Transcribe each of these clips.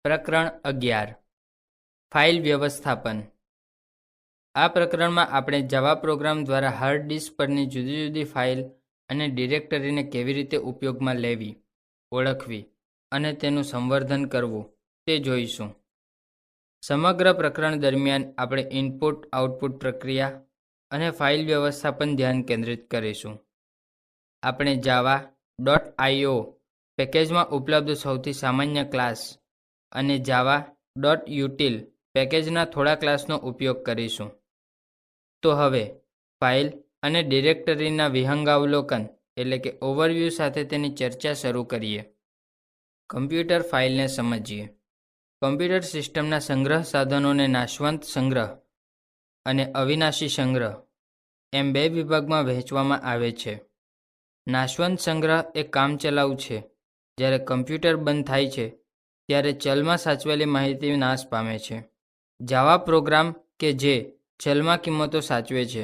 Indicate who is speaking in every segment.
Speaker 1: પ્રકરણ 11 ફાઇલ વ્યવસ્થાપન. આ પ્રકરણમાં આપણે જાવા પ્રોગ્રામ દ્વારા હાર્ડ ડિસ્ક પરની જુદી જુદી ફાઇલ અને ડિરેક્ટરીને કેવી રીતે ઉપયોગમાં લેવી, ઓળખવી અને તેનું સંવર્ધન કરવું તે જોઈશું. સમગ્ર પ્રકરણ દરમિયાન આપણે ઇનપુટ આઉટપુટ પ્રક્રિયા અને ફાઇલ વ્યવસ્થાપન ધ્યાન કેન્દ્રિત કરીશું. આપણે java.io પેકેજમાં ઉપલબ્ધ સૌથી સામાન્ય ક્લાસ અને java.util પેકેજના થોડા ક્લાસનો ઉપયોગ કરીશું. તો હવે ફાઇલ અને ડિરેક્ટરીના વિહંગાવલોકન એટલે કે ઓવરવ્યૂ સાથે તેની ચર્ચા શરૂ કરીએ. કમ્પ્યુટર ફાઇલને સમજીએ. કમ્પ્યુટર સિસ્ટમના સંગ્રહ સાધનોને નાશવંત સંગ્રહ અને અવિનાશી સંગ્રહ એમ બે વિભાગમાં વહેંચવામાં આવે છે. નાશવંત સંગ્રહ એ કામચલાઉ છે. જ્યારે કમ્પ્યુટર બંધ થાય છે ત્યારે ચલમાં સાચવેલી માહિતી નાશ પામે છે. જાવા પ્રોગ્રામ કે જે ચલમાં કિંમતો સાચવે છે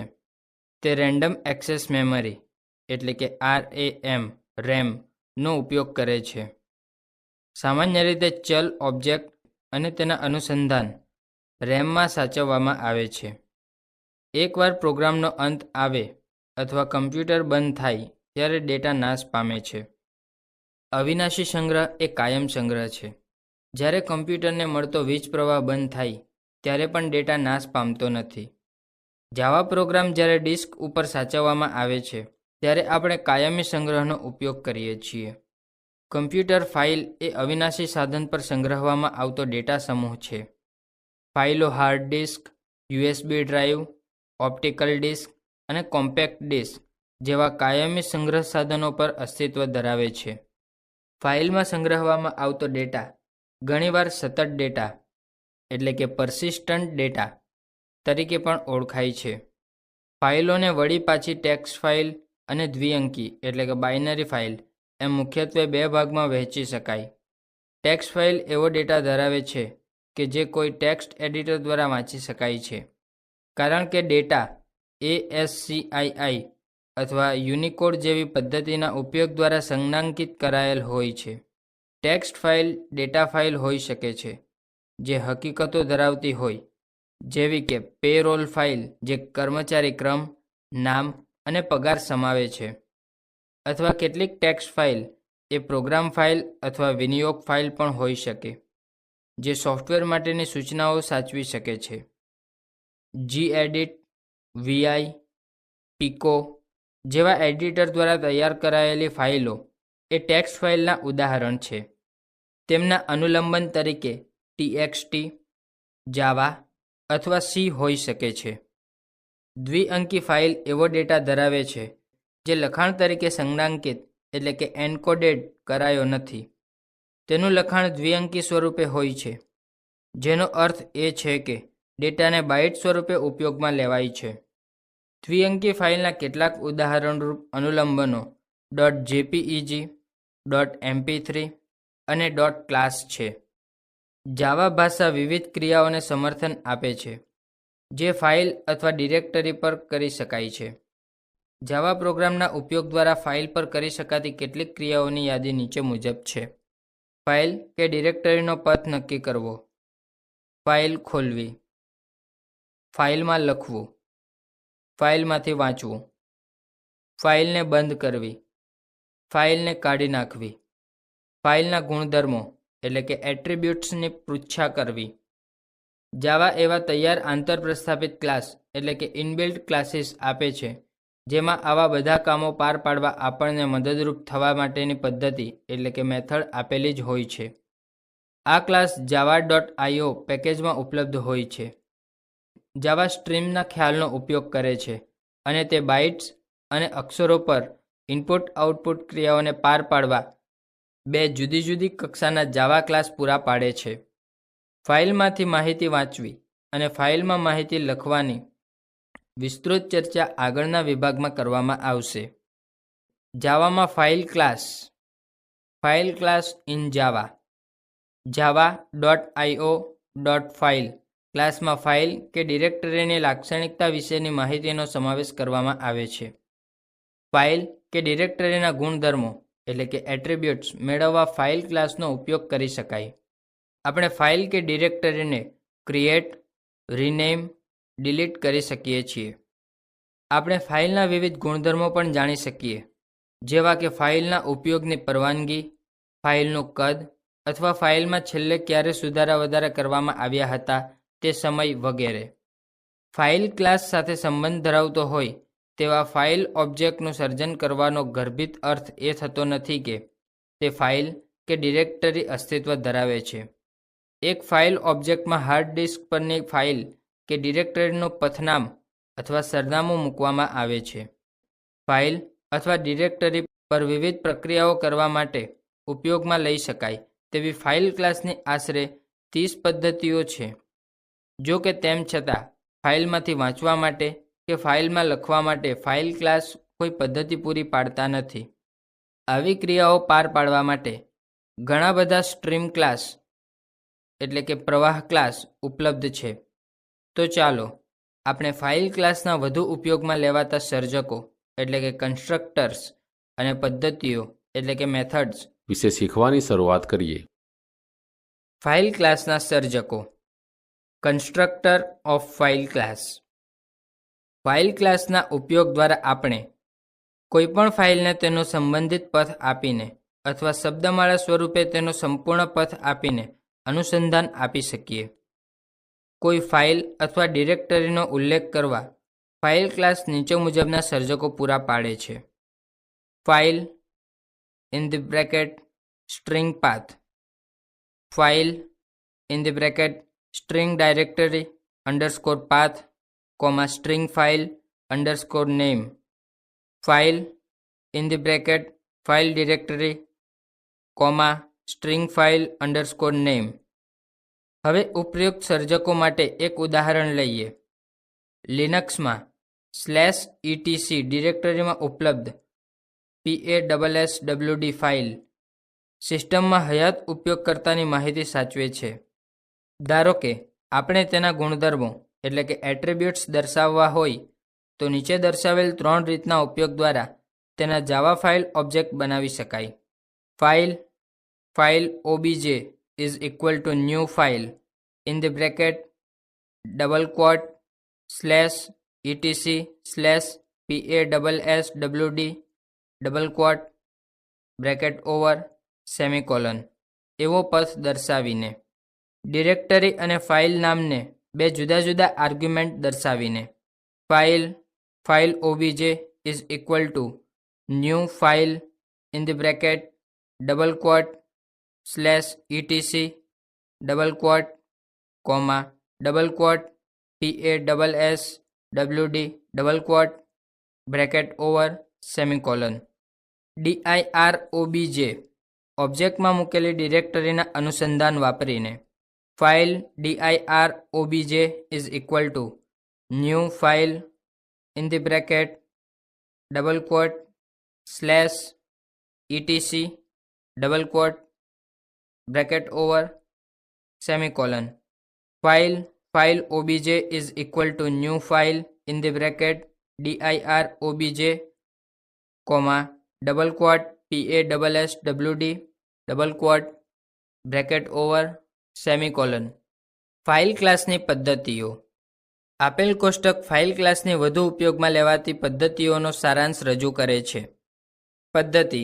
Speaker 1: તે રેન્ડમ એક્સેસ મેમરી એટલે કે RAM નો ઉપયોગ કરે છે. સામાન્ય રીતે ચલ ઓબ્જેક્ટ અને તેના અનુસંધાન રેમમાં સાચવવામાં આવે છે. એકવાર પ્રોગ્રામનો અંત આવે અથવા કમ્પ્યુટર બંધ થાય ત્યારે ડેટા નાશ પામે છે. અવિનાશી સંગ્રહ એ કાયમ સંગ્રહ છે. જ્યારે કમ્પ્યુટરને મળતો વીજ પ્રવાહ બંધ થાય ત્યારે પણ ડેટા નાશ પામતો નથી. જાવા પ્રોગ્રામ જ્યારે ડિસ્ક ઉપર સાચવવામાં આવે છે ત્યારે આપણે કાયમી સંગ્રહનો ઉપયોગ કરીએ છીએ. કમ્પ્યુટર ફાઇલ એ અવિનાશી સાધન પર સંગ્રહવામાં આવતો ડેટા સમૂહ છે. ફાઇલો hard disk, USB drive, optical disk અને કોમ્પેક્ટ ડિસ્ક જેવા કાયમી સંગ્રહ સાધનો પર અસ્તિત્વ ધરાવે છે. ફાઇલમાં સંગ્રહવામાં આવતો ડેટા ઘણીવાર સતત ડેટા એટલે કે persistent ડેટા તરીકે પણ ઓળખાય છે. ફાઇલોને વળી પાછી ટેક્સ્ટ ફાઇલ અને દ્વિઅંકી એટલે કે બાઇનરી ફાઇલ એમ મુખ્યત્વે બે ભાગમાં વહેંચી શકાય. ટેક્સ્ટ ફાઇલ એવો ડેટા ધરાવે છે કે જે કોઈ ટેક્સ્ટ એડિટર દ્વારા વાંચી શકાય છે, કારણ કે ડેટા ASCII અથવા યુનિકોડ જેવી પદ્ધતિના ઉપયોગ દ્વારા સંજ્ઞાંકિત કરાયેલ હોય છે. ટેક્સ્ટ ફાઇલ ડેટા ફાઇલ હોઈ શકે છે જે હકીકતો ધરાવતી હોય, જેવી કે પેરોલ ફાઇલ જે કર્મચારી ક્રમ, નામ અને પગાર સમાવે છે, અથવા કેટલીક ટેક્સ્ટ ફાઇલ એ પ્રોગ્રામ ફાઇલ અથવા વિનિયોગ ફાઇલ પણ હોઈ શકે જે સોફ્ટવેર માટેની સૂચનાઓ સાચવી શકે છે. gedit, vi, pico જેવા એડિટર દ્વારા તૈયાર કરાયેલી ફાઇલો એ ટેક્સ્ટ ફાઇલના ઉદાહરણ છે. તેમના અનુલંબન તરીકે txt, જાવા અથવા C હોઈ શકે છે. દ્વિઅંકી ફાઇલ એવો ડેટા ધરાવે છે જે લખાણ તરીકે સંજ્ઞાંકિત એટલે કે એન્કોડેડ કરાયો નથી. તેનું લખાણ દ્વિઅંકી સ્વરૂપે હોય છે, જેનો અર્થ એ છે કે ડેટાને બાઇટ સ્વરૂપે ઉપયોગમાં લેવાય છે. દ્વિઅંકી ફાઇલના કેટલાક ઉદાહરણરૂપ અનુલંબનો .jpeg, .mp3 અને .class છે. જાવા ભાષા વિવિધ ક્રિયાઓને સમર્થન આપે છે જે ફાઇલ અથવા ડિરેક્ટરી પર કરી શકાય છે. જાવા પ્રોગ્રામના ઉપયોગ દ્વારા ફાઇલ પર કરી શકાતી કેટલીક ક્રિયાઓની યાદી નીચે મુજબ છે. ફાઇલ કે ડિરેક્ટરીનો પથ નક્કી કરવો, ફાઇલ ખોલવી, ફાઇલમાં લખવું, ફાઇલમાંથી વાંચવું, ફાઇલને બંધ કરવી, ફાઇલને કાઢી નાખવી, ફાઇલના ગુણધર્મો એટલે કે એટ્રીબ્યુટ્સની પૃચ્છા કરવી. જાવા એવા તૈયાર આંતરપ્રસ્થાપિત ક્લાસ એટલે કે ઇનબિલ્ટ ક્લાસીસ આપે છે જેમાં આવા બધા કામો પાર પાડવા આપણને મદદરૂપ થવા માટેની પદ્ધતિ એટલે કે મેથડ આપેલી જ હોય છે. આ ક્લાસ java.io પેકેજમાં ઉપલબ્ધ હોય છે. જાવા સ્ટ્રીમના ખ્યાલનો ઉપયોગ કરે છે અને તે બાઇટ્સ અને અક્ષરો પર ઇનપુટ આઉટપુટ ક્રિયાઓને પાર પાડવા બે જુદી જુદી કક્ષાના જાવા ક્લાસ પૂરા પાડે છે. ફાઇલમાંથી માહિતી વાંચવી અને ફાઇલમાં માહિતી લખવાની વિસ્તૃત ચર્ચા આગળના વિભાગમાં કરવામાં આવશે. જાવામાં file class. File class in Java. java.io.file ક્લાસમાં ફાઇલ કે ડિરેક્ટરીની લાક્ષણિકતા વિશેની માહિતીનો સમાવેશ કરવામાં આવે છે. ફાઇલ કે ડિરેક્ટરીના ગુણધર્મો એટલે કે એટ્રીબ્યુટ્સ મેળવવા ફાઇલ ક્લાસનો ઉપયોગ કરી શકાય. આપણે ફાઇલ કે ડિરેક્ટરીને ક્રિએટ, રિનેમ, ડિલીટ કરી શકીએ છીએ. આપણે ફાઇલના વિવિધ ગુણધર્મો પણ જાણી શકીએ, જેવા કે ફાઇલના ઉપયોગની પરવાનગી, ફાઇલનું કદ અથવા ફાઇલમાં છેલ્લે ક્યારે સુધારા વધારા કરવામાં આવ્યા હતા તે સમય વગેરે. ફાઇલ ક્લાસ સાથે સંબંધ ધરાવતો હોય તેવા ફાઇલ ઓબ્જેક્ટનું સર્જન કરવાનો ગર્ભિત અર્થ એ થતો નથી કે તે ફાઇલ કે ડિરેક્ટરી અસ્તિત્વ ધરાવે છે. એક ફાઇલ ઓબ્જેક્ટમાં હાર્ડ ડિસ્ક પરની ફાઇલ કે ડિરેક્ટરીનું પથનામ અથવા સરનામું મૂકવામાં આવે છે. ફાઇલ અથવા ડિરેક્ટરી પર વિવિધ પ્રક્રિયાઓ કરવા માટે ઉપયોગમાં લઈ શકાય તેવી ફાઇલ ક્લાસની આશરે 30 પદ્ધતિઓ છે. જો કે તેમ છતાં ફાઇલમાંથી વાંચવા માટે કે ફાઇલમાં લખવા માટે ફાઇલ ક્લાસ કોઈ પદ્ધતિ પૂરી પાડતા નથી. આવી ક્રિયાઓ પાર પાડવા માટે ઘણા બધા સ્ટ્રીમ ક્લાસ એટલે કે પ્રવાહ ક્લાસ ઉપલબ્ધ છે. તો ચાલો આપણે ફાઇલ ક્લાસના વધુ ઉપયોગમાં લેવાતા સર્જકો એટલે કે કન્સ્ટ્રક્ટર્સ અને પદ્ધતિઓ એટલે કે મેથડ્સ
Speaker 2: વિશે શીખવાની શરૂઆત કરીએ.
Speaker 1: ફાઇલ ક્લાસના સર્જકો. Constructor of file class. File ક્લાસના ઉપયોગ દ્વારા આપણે કોઈપણ ફાઇલને તેનો સંબંધિત પથ આપીને અથવા શબ્દમાળા સ્વરૂપે તેનો સંપૂર્ણ પથ આપીને અનુસંધાન આપી શકીએ. કોઈ ફાઇલ અથવા ડિરેક્ટરીનો ઉલ્લેખ કરવા ફાઇલ ક્લાસ નીચે મુજબના સર્જકો પૂરા પાડે છે. File in the bracket string path, file in the bracket string directory underscore path comma string file underscore name, file in the bracket file directory comma string file underscore name. હવે ઉપયુક્ત સર્જકો માટે એક ઉદાહરણ લઈએ. લિનક્સમાં /etc ડિરેક્ટરીમાં ઉપલબ્ધ PASSWD file સિસ્ટમમાં હયાત ઉપયોગકર્તાની માહિતી સાચવે છે. ધારો કે આપણે તેના ગુણધર્મો એટલે કે એટ્રીબ્યુટ્સ દર્શાવવા હોય તો નીચે દર્શાવેલ 3 રીતના ઉપયોગ દ્વારા તેના જાવા ફાઇલ ઓબ્જેક્ટ બનાવી શકાય. File obj is equal to new file in the bracket double quote /etc/PASSWD double quote bracket over semicolon એવો પથ દર્શાવીને, ડિરેક્ટરી અને ફાઇલ નામને 2 જુદા જુદા આર્ગ્યુમેન્ટ દર્શાવીને, file obj is equal to new file in the bracket double quote /etc double quote comma double quote PASSWD double quote bracket over semicolon. dir obj ઓબ્જેક્ટમાં મૂકેલી ડિરેક્ટરીના અનુસંધાન વાપરીને file dir obj is equal to new file in the bracket double quote /etc double quote bracket over semicolon. File obj is equal to new file in the bracket dir obj comma double quote PASSWD double quote bracket over semicolon. File ક્લાસની પદ્ધતિઓ. આપેલ કોષ્ટક file ક્લાસની વધુ ઉપયોગમાં લેવાતી પદ્ધતિઓનો સારાંશ રજૂ કરે છે. પદ્ધતિ: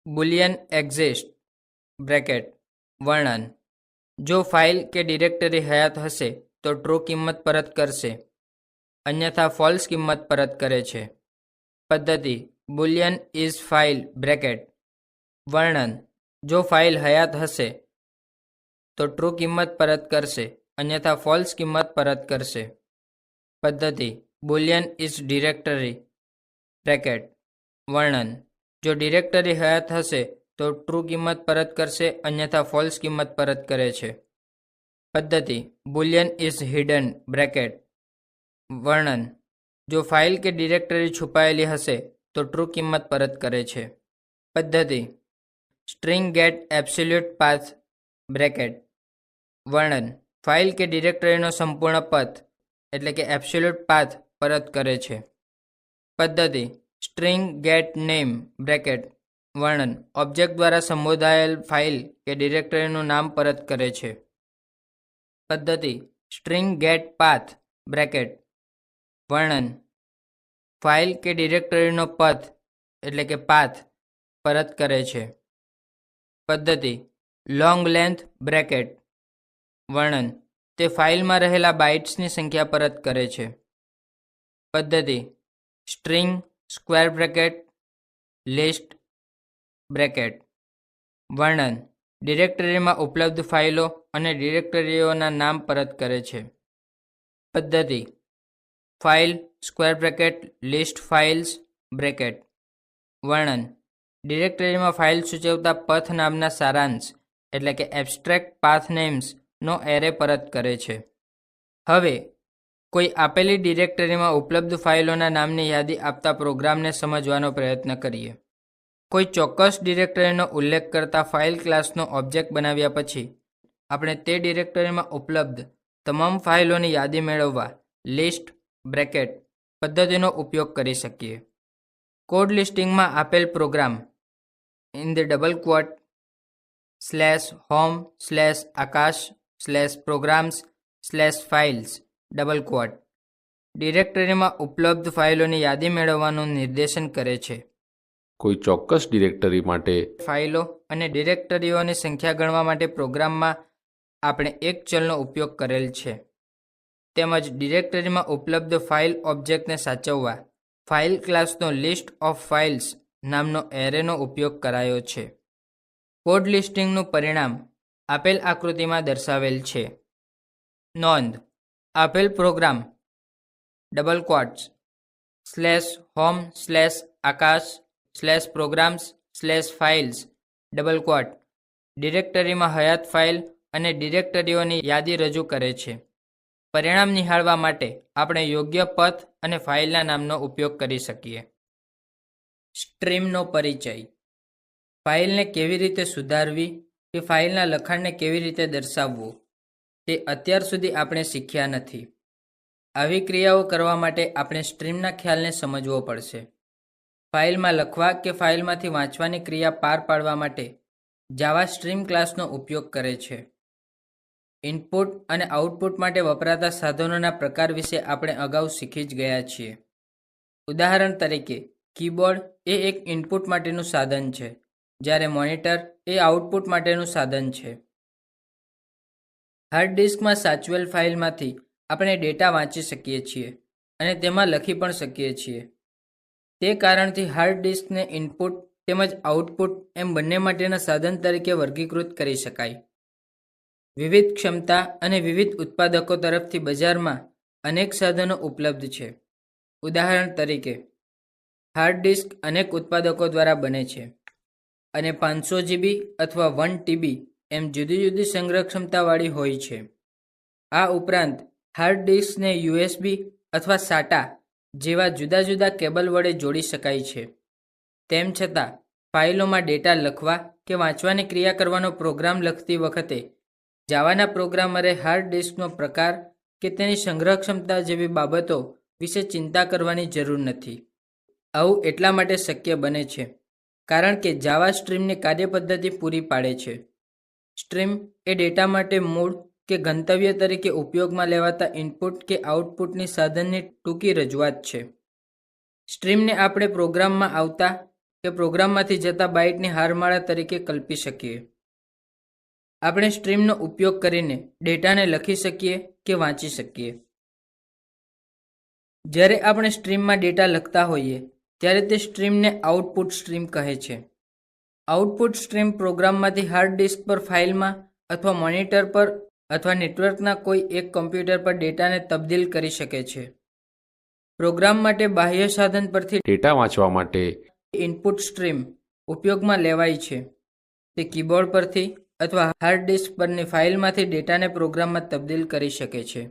Speaker 1: બુલિયન એક્ઝિસ્ટ બ્રેકેટ વર્ણન. જો ફાઇલ કે ડિરેક્ટરી હયાત હશે તો ટ્રુ કિંમત પરત કરશે, અન્યથા ફોલ્સ કિંમત પરત કરે છે. પદ્ધતિ: બુલિયન ઇઝ ફાઇલ બ્રેકેટ વર્ણન. જો ફાઇલ હયાત હશે તો ટ્રુ કિંમત પરત કરશે, અન્યથા ફોલ્સ કિંમત પરત કરશે. પદ્ધતિ: બુલિયન ઇઝ ડિરેક્ટરી બ્રેકેટ વર્ણન. જો ડિરેક્ટરી હયાત હશે તો ટ્રુ કિંમત પરત કરશે, અન્યથા ફોલ્સ કિંમત પરત કરે છે. પદ્ધતિ: બુલિયન ઇઝ હિડન બ્રેકેટ વર્ણન. જો ફાઇલ કે ડિરેક્ટરી છુપાયેલી હશે તો ટ્રુ કિંમત પરત કરે છે. પદ્ધતિ: string get absolute path bracket વર્ણન. ફાઇલ કે ડિરેક્ટરીનો સંપૂર્ણ પથ એટલે કે એબ્સોલ્યુટ પાથ પરત કરે છે. પદ્ધતિ: સ્ટ્રિંગ ગેટ નેમ બ્રેકેટ વર્ણન ઓબ્જેક્ટ દ્વારા સંબોધાયેલ ફાઇલ કે ડિરેક્ટરીનું નામ પરત કરે છે. પદ્ધતિ સ્ટ્રિંગ ગેટ પાથ બ્રેકેટ વર્ણન ફાઇલ કે ડિરેક્ટરીનો પથ એટલે કે પાથ પરત કરે છે. પદ્ધતિ લોંગ લેન્થ બ્રેકેટ વર્ણન તે ફાઇલમાં રહેલા બાઇટ્સની સંખ્યા પરત કરે છે. પદ્ધતિ string square bracket list bracket વર્ણન ડિરેક્ટરીમાં ઉપલબ્ધ ફાઇલો અને ડિરેક્ટરીઓના નામ પરત કરે છે. પદ્ધતિ file square bracket list files bracket વર્ણન ડિરેક્ટરીમાં ફાઇલ સૂચવતા પથ નામના સારાંશ એટલે કે એબ્સ્ટ્રેક્ટ પાથ નેમ્સનો એરે પરત કરે છે. હવે કોઈ આપેલી ડિરેક્ટરીમાં ઉપલબ્ધ ફાઇલોના નામની યાદી આપતા પ્રોગ્રામને સમજવાનો પ્રયત્ન કરીએ. કોઈ ચોક્કસ ડિરેક્ટરીનો ઉલ્લેખ કરતા ફાઇલ ક્લાસનો ઓબ્જેક્ટ બનાવ્યા પછી આપણે તે ડિરેક્ટરીમાં ઉપલબ્ધ તમામ ફાઇલોની યાદી મેળવવા લિસ્ટ બ્રેકેટ પદ્ધતિનો ઉપયોગ કરી શકીએ. કોડ લિસ્ટિંગમાં આપેલ program in the double quote /home/akash/programs/files double quote ડિરેક્ટરીમાં ઉપલબ્ધ ફાઇલોની યાદી મેળવવાનું નિર્દેશન કરે છે.
Speaker 2: કોઈ ચોક્કસ ડિરેક્ટરી માટે
Speaker 1: ફાઇલો અને ડિરેક્ટરીઓની સંખ્યા ગણવા માટે પ્રોગ્રામમાં આપણે એક ચલનો ઉપયોગ કરેલ છે. તેમજ ડિરેક્ટરીમાં ઉપલબ્ધ ફાઇલ ઓબ્જેક્ટને સાચવવા ફાઇલ ક્લાસનો લિસ્ટ ઓફ ફાઇલ્સ નામનો એરેનો ઉપયોગ કરાયો છે. કોડ લિસ્ટિંગનું પરિણામ આપેલ આકૃતિમાં દર્શાવેલ છે. નોંધ આપેલ program double quotes /home/akash/programs/files double quote ડિરેક્ટરીમાં હયાત ફાઇલ અને ડિરેક્ટરીઓની યાદી રજૂ કરે છે. પરિણામ નિહાળવા માટે આપણે યોગ્ય પથ અને ફાઇલના નામનો ઉપયોગ કરી શકીએ. સ્ટ્રીમનો પરિચય ફાઇલને કેવી રીતે સુધારવી કે ફાઇલના લખાણને કેવી રીતે દર્શાવવું તે અત્યાર સુધી આપણે શીખ્યા નથી. આવી ક્રિયાઓ કરવા માટે આપણે સ્ટ્રીમના ખ્યાલને સમજવો પડશે. ફાઇલમાં લખવા કે ફાઇલમાંથી વાંચવાની ક્રિયા પાર પાડવા માટે જાવા સ્ટ્રીમ ક્લાસનો ઉપયોગ કરે છે. ઇનપુટ અને આઉટપુટ માટે વપરાતા સાધનોના પ્રકાર વિશે આપણે અગાઉ શીખી જ ગયા છીએ. ઉદાહરણ તરીકે કીબોર્ડ એ એક ઇનપુટ માટેનું સાધન છે, જ્યારે મોનિટર એ આઉટપુટ માટેનું સાધન છે. હાર્ડ ડિસ્કમાં સાચવેલ ફાઇલમાંથી આપણે ડેટા વાંચી શકીએ છીએ અને તેમાં લખી પણ શકીએ છીએ. તે કારણથી હાર્ડ ડિસ્કને ઇનપુટ તેમજ આઉટપુટ એમ બંને માટેના સાધન તરીકે વર્ગીકૃત કરી શકાય. વિવિધ ક્ષમતા અને વિવિધ ઉત્પાદકો તરફથી બજારમાં અનેક સાધનો ઉપલબ્ધ છે. ઉદાહરણ તરીકે હાર્ડ ડિસ્ક અનેક ઉત્પાદકો દ્વારા બને છે અને 500 GB અથવા 1 TB એમ જુદી જુદી સંગ્રહ ક્ષમતાવાળી હોય છે. આ ઉપરાંત હાર્ડ ડિસ્કને USB અથવા SATA જેવા જુદા જુદા કેબલ વડે જોડી શકાય છે. તેમ છતાં ફાઇલોમાં ડેટા લખવા કે વાંચવાની ક્રિયા કરવાનો પ્રોગ્રામ લખતી વખતે જાવાના પ્રોગ્રામરે હાર્ડ ડિસ્કનો પ્રકાર કે તેની સંગ્રહ ક્ષમતા જેવી બાબતો વિશે ચિંતા કરવાની જરૂર નથી. આવું એટલા માટે શક્ય બને છે કારણ કે જાવા સ્ટ્રીમની કાર્યપદ્ધતિ પૂરી પાડે છે. સ્ટ્રીમ એ ડેટા માટે મૂળ કે ગંતવ્ય તરીકે ઉપયોગમાં લેવાતા ઇનપુટ કે આઉટપુટની સાધનની ટૂંકી રજૂઆત છે. સ્ટ્રીમને આપણે પ્રોગ્રામમાં આવતા કે પ્રોગ્રામમાંથી જતા બાઇટની હારમાળા તરીકે કલ્પી શકીએ. આપણે સ્ટ્રીમનો ઉપયોગ કરીને ડેટાને લખી શકીએ કે વાંચી શકીએ. જ્યારે આપણે સ્ટ્રીમમાં ડેટા લખતા હોઈએ ત્યારે તે સ્ટ્રીમને આઉટપુટ સ્ટ્રીમ કહે છે. આઉટપુટ સ્ટ્રીમ પ્રોગ્રામમાંથી હાર્ડ ડિસ્ક પર ફાઇલમાં અથવા મોનિટર પર અથવા નેટવર્કના કોઈ એક કમ્પ્યુટર પર ડેટાને તબદીલ કરી શકે છે. પ્રોગ્રામ માટે બાહ્ય સાધન પરથી
Speaker 2: ડેટા વાંચવા માટે
Speaker 1: ઇનપુટ સ્ટ્રીમ ઉપયોગમાં લેવાય છે. તે કીબોર્ડ પરથી અથવા હાર્ડ ડિસ્ક પરની ફાઇલમાંથી ડેટાને પ્રોગ્રામમાં તબદીલ કરી શકે છે.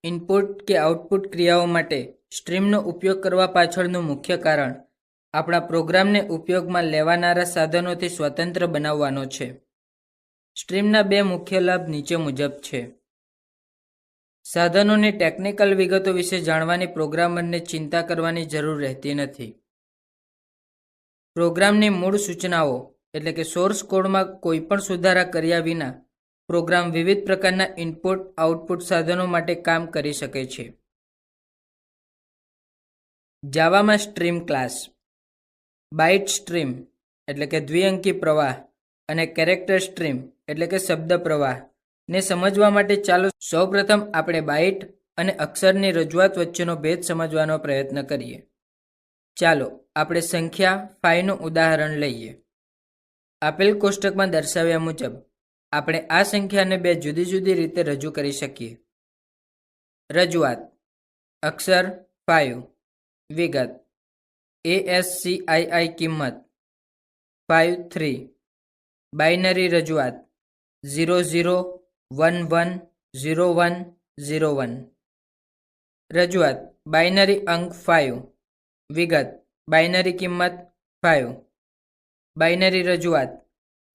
Speaker 1: ઇનપુટ કે આઉટપુટ ક્રિયાઓ માટે સ્ટ્રીમનો ઉપયોગ કરવા પાછળનું મુખ્ય કારણ આપણા પ્રોગ્રામને ઉપયોગમાં લેવાનારા સાધનોથી સ્વતંત્ર બનાવવાનો છે. સ્ટ્રીમના બે મુખ્ય લાભ નીચે મુજબ છે. સાધનોની ટેકનિકલ વિગતો વિશે જાણવાની પ્રોગ્રામરને ચિંતા કરવાની જરૂર રહેતી નથી. પ્રોગ્રામની મૂળ સૂચનાઓ એટલે કે સોર્સ કોડમાં કોઈ પણ સુધારા કર્યા વિના પ્રોગ્રામ વિવિધ પ્રકારના ઇનપુટ આઉટપુટ સાધનો માટે કામ કરી શકે છે. જાવામાં સ્ટ્રીમ ક્લાસ, બાઇટ સ્ટ્રીમ એટલે કે દ્વિઅંકી પ્રવાહ અને કેરેક્ટર સ્ટ્રીમ એટલે કે શબ્દ પ્રવાહ ને સમજવા માટે ચાલો સૌપ્રથમ આપણે બાઇટ અને અક્ષરની રજૂઆત વચ્ચેનો ભેદ સમજવાનો પ્રયત્ન કરીએ. ચાલો આપણે સંખ્યા 5નું ઉદાહરણ લઈએ. આપેલ કોષ્ટકમાં દર્શાવ્યા મુજબ આપણે આ સંખ્યાને બે જુદી જુદી રીતે રજૂ કરી શકીએ. રજૂઆત: અક્ષર 5, વિગત ASCII કિંમત 53, બાઇનરી રજૂઆત 00110101. રજૂઆત: બાઇનરી અંક 5, વિગત બાઇનરી કિંમત 5, બાઇનરી રજૂઆત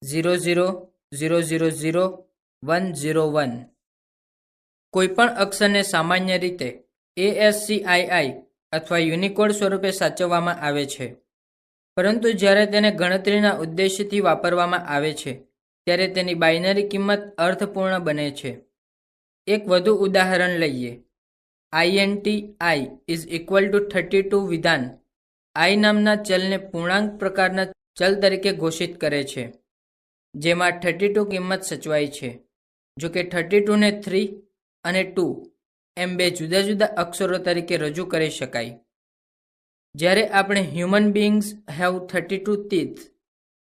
Speaker 1: 00000101. કોઈપણ અક્ષરને સામાન્ય રીતે ASCII અથવા યુનિકોડ સ્વરૂપે સાચવવામાં આવે છે, પરંતુ જ્યારે તેને ગણતરીના ઉદ્દેશ્યથી વાપરવામાં આવે છે ત્યારે તેની બાઇનરી કિંમત અર્થપૂર્ણ બને છે. એક વધુ ઉદાહરણ લઈએ. int i is equal to 32 વિધાન i નામના ચલને પૂર્ણાંક પ્રકારના ચલ તરીકે ઘોષિત કરે છે, જેમાં 32 કિંમત સચવાય છે. જો કે 32 ને 3 અને 2 એમ બે જુદા જુદા અક્ષરો તરીકે રજૂ કરી શકાય. જ્યારે આપણે હ્યુમન બીઇંગ્સ હેવ 32 teeth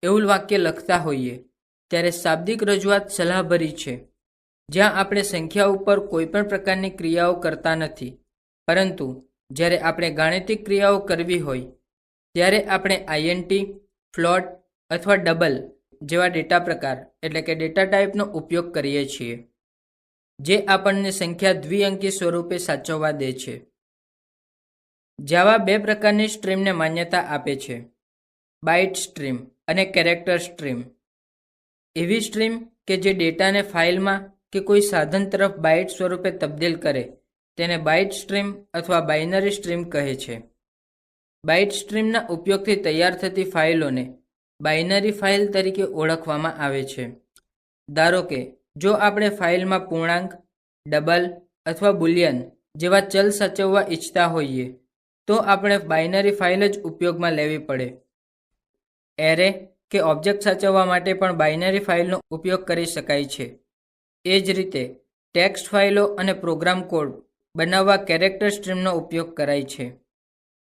Speaker 1: એવું વાક્ય લખતા હોઈએ ત્યારે શાબ્દિક રજૂઆત સલાહભરી છે, જ્યાં આપણે સંખ્યા ઉપર કોઈ પણ પ્રકારની ક્રિયાઓ કરતા નથી, પરંતુ જ્યારે આપણે ગાણિતિક ક્રિયાઓ કરવી હોય ત્યારે આપણે int, ફ્લોટ અથવા ડબલ જેવા ડેટા પ્રકાર એટલે કે ડેટા ટાઈપનો ઉપયોગ કરીએ છીએ, જે આપણને સંખ્યા દ્વિઅંકી સ્વરૂપે સાચવવા દે છે. જાવા બે પ્રકારની સ્ટ્રીમને માન્યતા આપે છે: બાઇટ સ્ટ્રીમ અને કેરેક્ટર સ્ટ્રીમ. એવી સ્ટ્રીમ કે જે ડેટાને ફાઇલમાં કે કોઈ સાધન તરફ બાઇટ સ્વરૂપે તબદીલ કરે તેને બાઇટ સ્ટ્રીમ અથવા બાઇનરી સ્ટ્રીમ કહે છે. બાઇટ સ્ટ્રીમના ઉપયોગથી તૈયાર થતી ફાઇલોને બાઇનરી ફાઇલ તરીકે ઓળખવામાં આવે છે. ધારો કે જો આપણે ફાઇલમાં પૂર્ણાંક, ડબલ અથવા બુલિયન જેવા ચલ સાચવવા ઈચ્છતા હોઈએ તો આપણે બાઇનરી ફાઇલ જ ઉપયોગમાં લેવી પડે. એરે કે ઓબ્જેક્ટ સાચવવા માટે પણ બાઇનરી ફાઇલનો ઉપયોગ કરી શકાય છે. એ જ રીતે ટેક્સ્ટ ફાઇલો અને પ્રોગ્રામ કોડ બનાવવા કેરેક્ટર સ્ટ્રીમનો ઉપયોગ કરાય છે.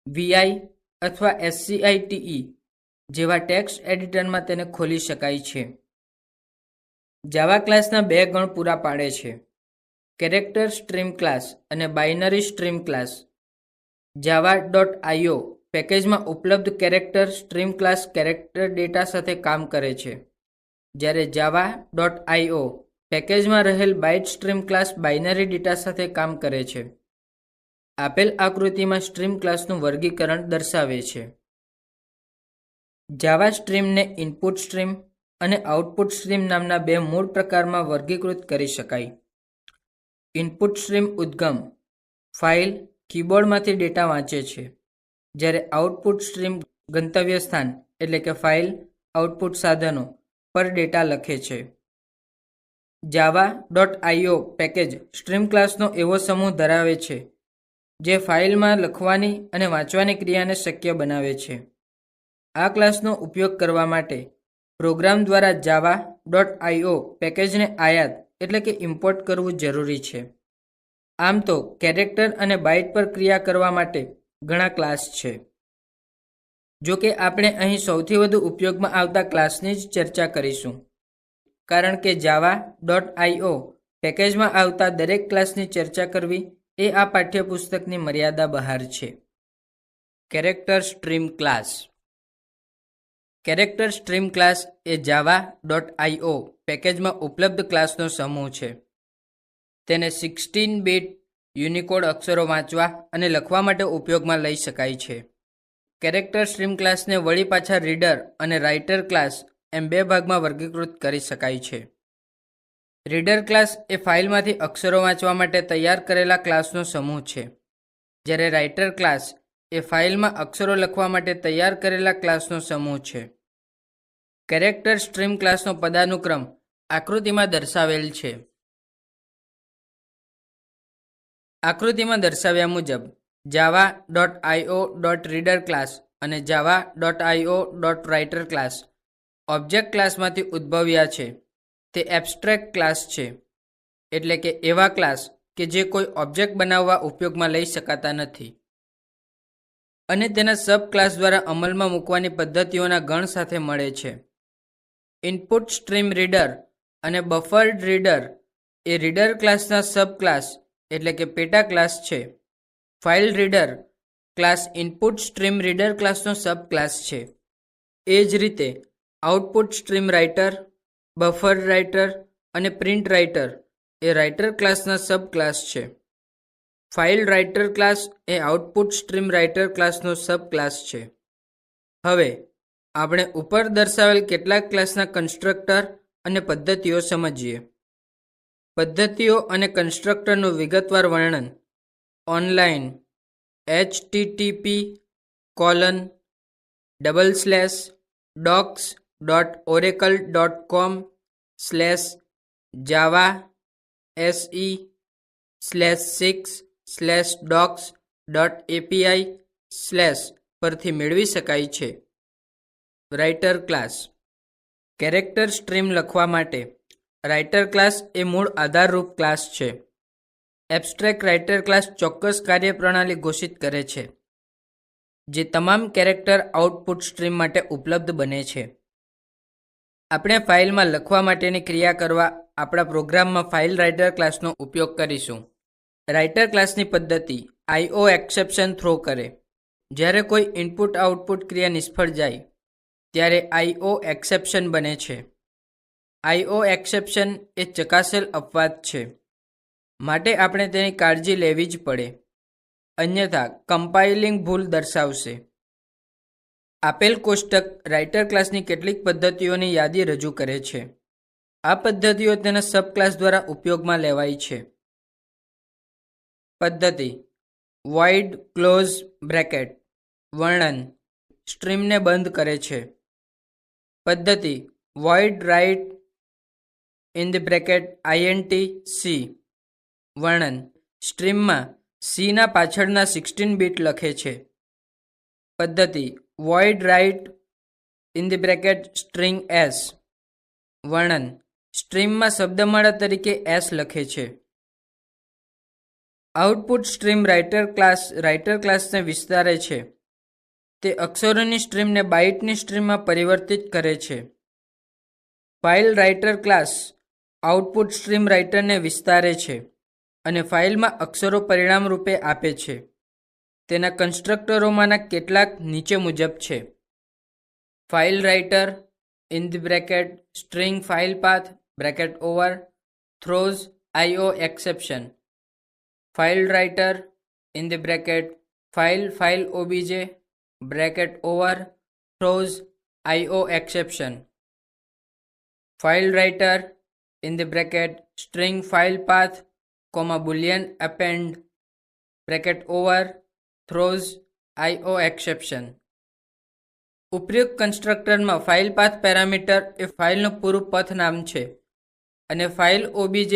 Speaker 1: VI અથવા SCITE જેવા ટેક્સ્ટ એડિટરમાં તેને ખોલી શકાય છે. જાવા ક્લાસના બે ગણ પૂરા પાડે છે: કેરેક્ટર સ્ટ્રીમ ક્લાસ અને બાઇનરી સ્ટ્રીમ ક્લાસ. java.io પેકેજમાં ઉપલબ્ધ character stream class character data સાથે કામ કરે છે, જ્યારે java.io પેકેજમાં રહેલ byte stream class binary data સાથે કામ કરે છે. આપેલ આકૃતિમાં સ્ટ્રીમ ક્લાસનું વર્ગીકરણ દર્શાવે છે. જાવા સ્ટ્રીમને ઇનપુટ સ્ટ્રીમ અને આઉટપુટ સ્ટ્રીમ નામના બે મૂળ પ્રકારમાં વર્ગીકૃત કરી શકાય. ઇનપુટ સ્ટ્રીમ ઉદ્ગમ ફાઇલ કીબોર્ડમાંથી ડેટા વાંચે છે, જ્યારે આઉટપુટ સ્ટ્રીમ ગંતવ્ય સ્થાન એટલે કે ફાઇલ આઉટપુટ સાધનો પર ડેટા લખે છે. java.io પેકેજ સ્ટ્રીમ ક્લાસનો એવો સમૂહ ધરાવે છે જે ફાઇલમાં લખવાની અને વાંચવાની ક્રિયાને શક્ય બનાવે છે. આ ક્લાસનો ઉપયોગ કરવા માટે પ્રોગ્રામ દ્વારા java.io પેકેજને આયાત એટલે કે ઇમ્પોર્ટ કરવું જરૂરી છે. આમ તો કેરેક્ટર અને બાઇટ પર ક્રિયા કરવા માટે ઘણા ક્લાસ છે. જો કે આપણે અહીં સૌથી વધુ ઉપયોગમાં આવતા ક્લાસની જ ચર્ચા કરીશું, કારણ કે java.io પેકેજમાં આવતા દરેક ક્લાસની ચર્ચા કરવી એ આ પાઠ્યપુસ્તકની મર્યાદા બહાર છે. Character stream class. Character stream class એ java.io પેકેજમાં ઉપલબ્ધ ક્લાસનો સમૂહ છે. તેને 16-બીટ યુનિકોડ અક્ષરો વાંચવા અને લખવા માટે ઉપયોગમાં લઈ શકાય છે. કેરેક્ટર સ્ટ્રીમ ક્લાસને વળી પાછા રીડર અને રાઇટર ક્લાસ એમ બે ભાગમાં વર્ગીકૃત કરી શકાય છે. રીડર ક્લાસ એ ફાઇલમાંથી અક્ષરો વાંચવા માટે તૈયાર કરેલા ક્લાસનો સમૂહ છે, જ્યારે રાઇટર ક્લાસ એ ફાઇલમાં અક્ષરો લખવા માટે તૈયાર કરેલા ક્લાસનો સમૂહ છે. કેરેક્ટર સ્ટ્રીમ ક્લાસનો પદાનુક્રમ આકૃતિમાં દર્શાવેલ છે. આકૃતિમાં દર્શાવ્યા મુજબ java.io.reader ક્લાસ અને java.io.writer ક્લાસ ઓબ્જેક્ટ ક્લાસમાંથી ઉદ્ભવ્યા છે. તે એબ્સ્ટ્રેક્ટ ક્લાસ છે, એટલે કે એવા ક્લાસ કે જે કોઈ ઓબ્જેક્ટ બનાવવા ઉપયોગમાં લઈ શકાતા નથી અને તેના સબ ક્લાસ દ્વારા અમલમાં મૂકવાની પદ્ધતિઓના ગણ સાથે મળે છે. ઇનપુટ સ્ટ્રીમ રીડર અને બફર્ડ રીડર એ રીડર ક્લાસના સબ ક્લાસ એટલે કે પેટા ક્લાસ છે. File reader class input stream reader ક્લાસનો સબ ક્લાસ છે. એ જ રીતે output stream writer, buffer writer અને પ્રિન્ટ રાઇટર એ રાઇટર ક્લાસના સબ ક્લાસ છે. ફાઇલ રાઇટર ક્લાસ એ આઉટપુટ સ્ટ્રીમ રાઇટર ક્લાસનો સબ ક્લાસ છે. હવે આપણે ઉપર દર્શાવેલ કેટલાક ક્લાસના કન્સ્ટ્રક્ટર અને પદ્ધતિઓ સમજીએ. પદ્ધતિઓ અને કન્સ્ટ્રક્ટરનું વિગતવાર વર્ણન ઓનલાઈન http://docs.oracle.com/java/6/docs.api/ પરથી મેળવી શકાય છે. રાઇટર ક્લાસ કેરેક્ટર સ્ટ્રીમ લખવા માટે રાઇટર ક્લાસ એ મૂળ આધારરૂપ ક્લાસ છે. એબ્સ્ટ્રેક્ટ રાઇટર ક્લાસ ચોક્કસ કાર્યપ્રણાલી ઘોષિત કરે છે, જે તમામ કેરેક્ટર આઉટપુટ સ્ટ્રીમ માટે ઉપલબ્ધ બને છે. આપણે ફાઇલમાં લખવા માટેની ક્રિયા કરવા આપણા પ્રોગ્રામમાં ફાઇલ રાઇટર ક્લાસનો ઉપયોગ કરીશું. રાઇટર ક્લાસની પદ્ધતિ IO એક્સેપ્શન થ્રો કરે. જ્યારે કોઈ ઇનપુટ આઉટપુટ ક્રિયા નિષ્ફળ જાય ત્યારે IO એક્સેપ્શન બને છે. IO એક્સેપ્શન એ ચકાસેલ અપવાદ છે, માટે આપણે તેની કાળજી લેવી જ પડે, અન્યથા કમ્પાઇલિંગ ભૂલ દર્શાવશે. આપેલ કોષ્ટક રાઇટર ક્લાસની કેટલીક પદ્ધતિઓની યાદી રજૂ કરે છે. આ પદ્ધતિઓ તેના સબ ક્લાસ દ્વારા ઉપયોગમાં લેવાય છે. પદ્ધતિ વોઇડ ક્લોઝ બ્રેકેટ વર્ણન સ્ટ્રીમને બંધ કરે છે. પદ્ધતિ void write in the bracket int c વર્ણન સ્ટ્રીમમાં c ના પાછળના 16 બીટ લખે છે. પદ્ધતિ void write in the bracket string s વર્ણન સ્ટ્રીમમાં શબ્દમાળા તરીકે s લખે છે. આઉટપુટ સ્ટ્રીમ રાઇટર ક્લાસને વિસ્તારે છે. તે અક્ષરોની સ્ટ્રીમને બાઇટની સ્ટ્રીમમાં પરિવર્તિત કરે છે. File writer class output stream રાઇટરને વિસ્તારે છે અને ફાઇલમાં અક્ષરો પરિણામ રૂપે આપે છે. તેના કન્સ્ટ્રક્ટરોમાંના કેટલાક નીચે મુજબ છે. File writer in the bracket string file path bracket over throws IO exception. File writer in the bracket file obj bracket over throws IO exception. File writer in the bracket string file path boolean append bracket over throws IO exception. ઉપયુક્ત કન્સ્ટ્રક્ટરમાં file path parameter એ ફાઇલનું પૂરું પથ નામ છે અને file obj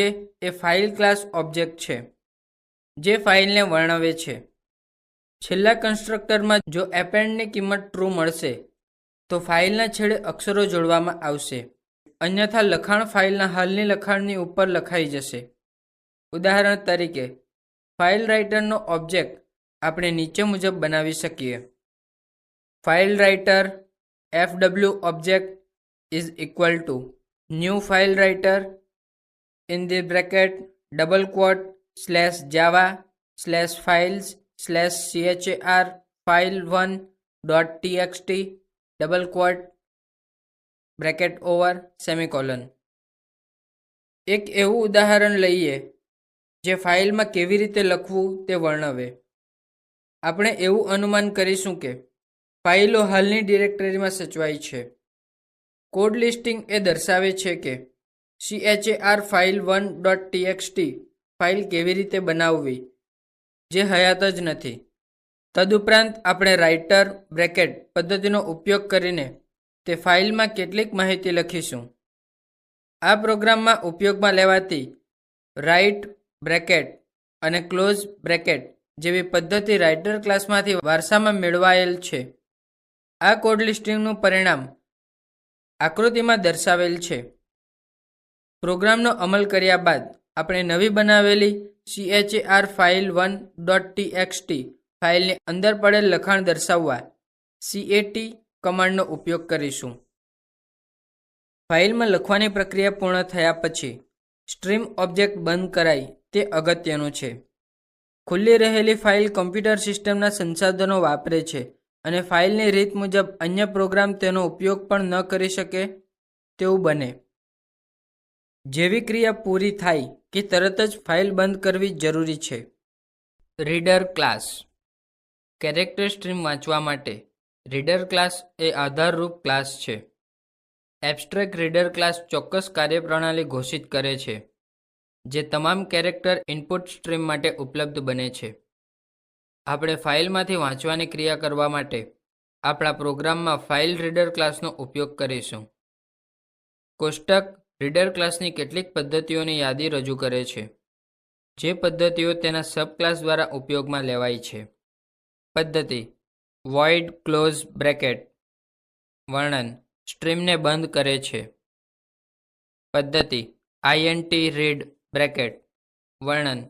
Speaker 1: એ ફાઇલ ક્લાસ ઓબ્જેક્ટ છે, જે ફાઇલને વર્ણવે છે. છેલ્લા કન્સ્ટ્રક્ટરમાં જો એપેન્ડની કિંમત ટ્રુ મળશે તો ફાઇલના છેડે અક્ષરો જોડવામાં આવશે, અન્યથા લખાણ ફાઇલના હાલની લખાણની ઉપર લખાઈ જશે. ઉદાહરણ તરીકે ફાઇલ રાઇટરનો ઓબ્જેક્ટ આપણે નીચે મુજબ બનાવી શકીએ. File writer fw object is equal to new file writer in the bracket double quote /java/files/char file1.txt double quote bracket over semicolon. એક એવું ઉદાહરણ લઈએ જે ફાઇલમાં કેવી રીતે લખવું તે વર્ણવે. આપણે એવું અનુમાન કરીશું કે ફાઇલો હાલની ડિરેક્ટરીમાં સચવાય છે. કોડ લિસ્ટિંગ એ દર્શાવે છે કે char file1.txt ફાઇલ કેવી રીતે બનાવવી, જે હયાત જ નથી. તદુપરાંત આપણે રાઇટર બ્રેકેટ પદ્ધતિનો ઉપયોગ કરીને તે ફાઇલમાં કેટલીક માહિતી લખીશું. આ પ્રોગ્રામમાં ઉપયોગમાં લેવાતી રાઇટ બ્રેકેટ અને ક્લોઝ બ્રેકેટ જેવી પદ્ધતિ રાઇટર ક્લાસમાંથી વારસામાં મેળવાયેલ છે. આ કોડ લિસ્ટિંગનું પરિણામ આકૃતિમાં દર્શાવેલ છે. પ્રોગ્રામનો અમલ કર્યા બાદ આપણે નવી બનાવેલી char file1.txt ફાઇલની અંદર પડેલ લખાણ દર્શાવવા cat કમાન્ડનો ઉપયોગ કરીશું. ફાઇલમાં લખવાની પ્રક્રિયા પૂર્ણ થયા પછી સ્ટ્રીમ ઓબ્જેક્ટ બંધ કરાય તે અગત્યનું છે. ખુલ્લી રહેલી ફાઇલ કમ્પ્યુટર સિસ્ટમના સંસાધનો વાપરે છે અને ફાઇલની રીત મુજબ અન્ય પ્રોગ્રામ તેનો ઉપયોગ પણ ન કરી શકે તેવું બને. જેવી ક્રિયા પૂરી થાય કે તરત જ ફાઇલ બંધ કરવી જરૂરી છે. Reader class. કેરેક્ટર સ્ટ્રીમ વાંચવા માટે રીડર ક્લાસ એ આધારરૂપ ક્લાસ છે. એબ્સ્ટ્રેક્ટ રીડર ક્લાસ ચોક્કસ કાર્યપ્રણાલી ઘોષિત કરે છે જે તમામ કેરેક્ટર ઇનપુટ સ્ટ્રીમ માટે ઉપલબ્ધ બને છે. આપણે ફાઇલમાંથી વાંચવાની ક્રિયા કરવા માટે આપણા પ્રોગ્રામમાં ફાઇલ રીડર ક્લાસનો ઉપયોગ કરીશું. કોષ્ટક રીડર ક્લાસની કેટલીક પદ્ધતિઓની યાદી રજૂ કરે છે જે પદ્ધતિઓ તેના સબક્લાસ દ્વારા ઉપયોગમાં લેવાય છે. પદ્ધતિ વોઇડ ક્લોઝ બ્રેકેટ વર્ણન સ્ટ્રીમને બંધ કરે છે. પદ્ધતિ int રીડ બ્રેકેટ વર્ણન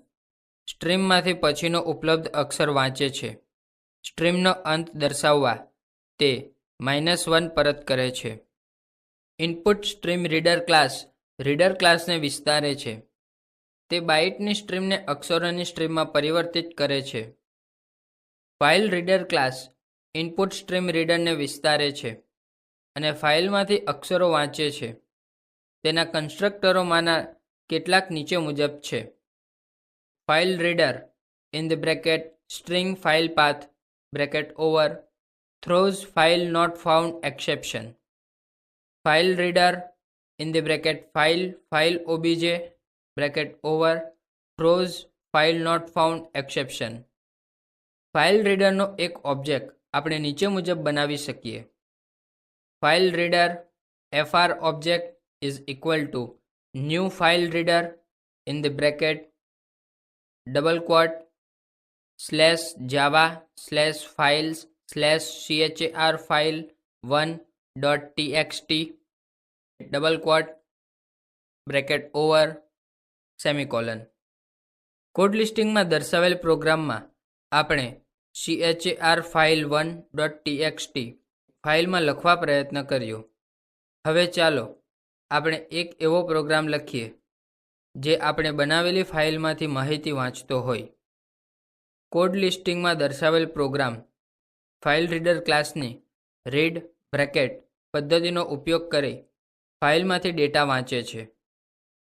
Speaker 1: સ્ટ્રીમમાંથી પછીનો ઉપલબ્ધ અક્ષર વાંચે છે. સ્ટ્રીમનો અંત દર્શાવવા તે -1 પરત કરે છે. ઇનપુટ સ્ટ્રીમ રીડર ક્લાસને વિસ્તારે છે. તે બાઇટની સ્ટ્રીમને અક્ષરોની સ્ટ્રીમમાં પરિવર્તિત કરે છે. File reader class input stream રીડરને વિસ્તારે છે અને ફાઇલમાંથી અક્ષરો વાંચે છે. તેના કન્સ્ટ્રક્ટરોમાંના કેટલાક નીચે મુજબ છે. File reader in the bracket string file path bracket over throws file not found exception. File reader in the bracket file obj bracket over throws file not found exception. File રીડરનો એક ઓબ્જેક્ટ આપણે નીચે મુજબ બનાવી શકીએ. File reader fr object is equal to new file reader in the bracket double quote /java/files/char file1.txt double quote bracket over semicolon. Code લિસ્ટિંગમાં દર્શાવેલ પ્રોગ્રામમાં આપણે char file1.txt ફાઇલમાં લખવા પ્રયત્ન કર્યો. હવે ચાલો આપણે એક એવો પ્રોગ્રામ લખીએ જે આપણે બનાવેલી ફાઇલમાંથી માહિતી વાંચતો હોય. કોડ લિસ્ટિંગમાં દર્શાવેલ પ્રોગ્રામ ફાઇલ રીડર ક્લાસની રીડ બ્રેકેટ પદ્ધતિનો ઉપયોગ કરી ફાઇલમાંથી ડેટા વાંચે છે.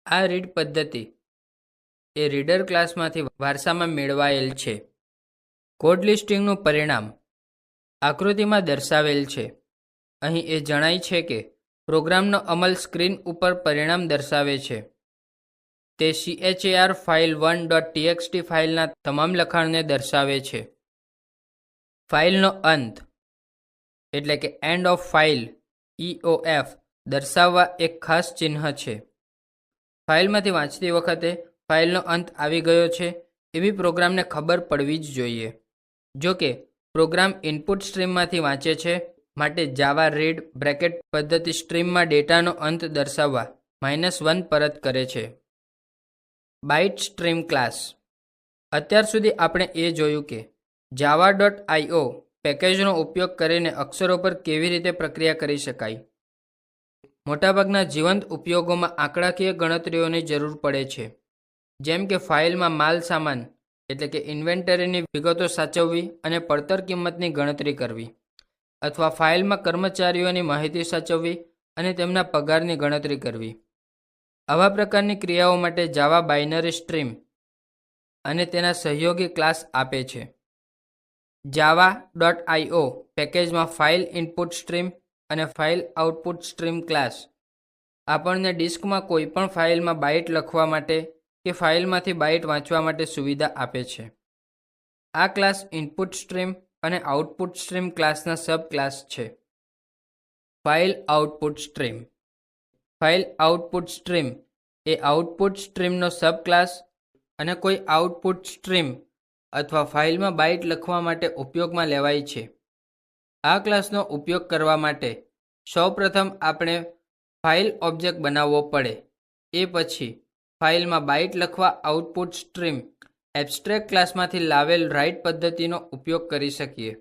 Speaker 1: આ રીડ પદ્ધતિ એ રીડર ક્લાસમાંથી વારસામાં મેળવાયેલ છે. કોડ લિસ્ટિંગનું પરિણામ આકૃતિમાં દર્શાવેલ છે. અહીં એ જણાય છે કે પ્રોગ્રામનો અમલ સ્ક્રીન ઉપર પરિણામ દર્શાવે છે. તે char file1.txt ફાઇલના તમામ લખાણને દર્શાવે છે. ફાઇલનો અંત એટલે કે એન્ડ ઓફ ફાઇલ EOF દર્શાવવા એક ખાસ ચિહ્ન છે. ફાઇલમાંથી વાંચતી વખતે ફાઇલનો અંત આવી ગયો છે એવી પ્રોગ્રામને ખબર પડવી જ જોઈએ. જો કે પ્રોગ્રામ ઇનપુટ સ્ટ્રીમમાંથી વાંચે છે માટે જાવા રીડ બ્રેકેટ પદ્ધતિ સ્ટ્રીમમાં ડેટાનો અંત દર્શાવવા -1 પરત કરે છે. Byte stream class. અત્યાર સુધી આપણે એ જોયું કે java.io પેકેજનો ઉપયોગ કરીને અક્ષરો પર કેવી રીતે પ્રક્રિયા કરી શકાય. મોટાભાગના જીવંત ઉપયોગોમાં આંકડાકીય ગણતરીઓની જરૂર પડે છે, જેમ કે ફાઇલમાં માલ સામાન એટલે કે ઇન્વેન્ટરીની વિગતો સાચવવી અને પડતર કિંમતની ગણતરી કરવી, અથવા ફાઇલમાં કર્મચારીઓની માહિતી સાચવવી અને તેમના પગારની ગણતરી કરવી. આવા પ્રકારની ક્રિયાઓ માટે જાવા બાઇનરી સ્ટ્રીમ અને તેના સહયોગી ક્લાસ આપે છે. java.io પેકેજમાં ફાઇલ ઇનપુટ સ્ટ્રીમ અને ફાઇલ આઉટપુટ સ્ટ્રીમ ક્લાસ આપણને ડિસ્કમાં કોઈપણ ફાઇલમાં બાઇટ લખવા માટે કે ફાઇલમાંથી બાઇટ વાંચવા માટે સુવિધા આપે છે. આ ક્લાસ ઇનપુટ સ્ટ્રીમ અને આઉટપુટ સ્ટ્રીમ ક્લાસના સબ ક્લાસ છે. File output stream. File output stream એ આઉટપુટ સ્ટ્રીમનો સબ ક્લાસ અને કોઈ આઉટપુટ સ્ટ્રીમ અથવા ફાઇલમાં બાઇટ લખવા માટે ઉપયોગમાં લેવાય છે. આ ક્લાસનો ઉપયોગ કરવા માટે સૌપ્રથમ આપણે ફાઇલ ઓબ્જેક્ટ બનાવવો પડે. એ પછી ફાઇલમાં બાઇટ લખવા આઉટપુટ સ્ટ્રીમ એબ્સ્ટ્રેક્ટ ક્લાસમાંથી લાવેલ રાઇટ પદ્ધતિનો ઉપયોગ કરી શકીએ.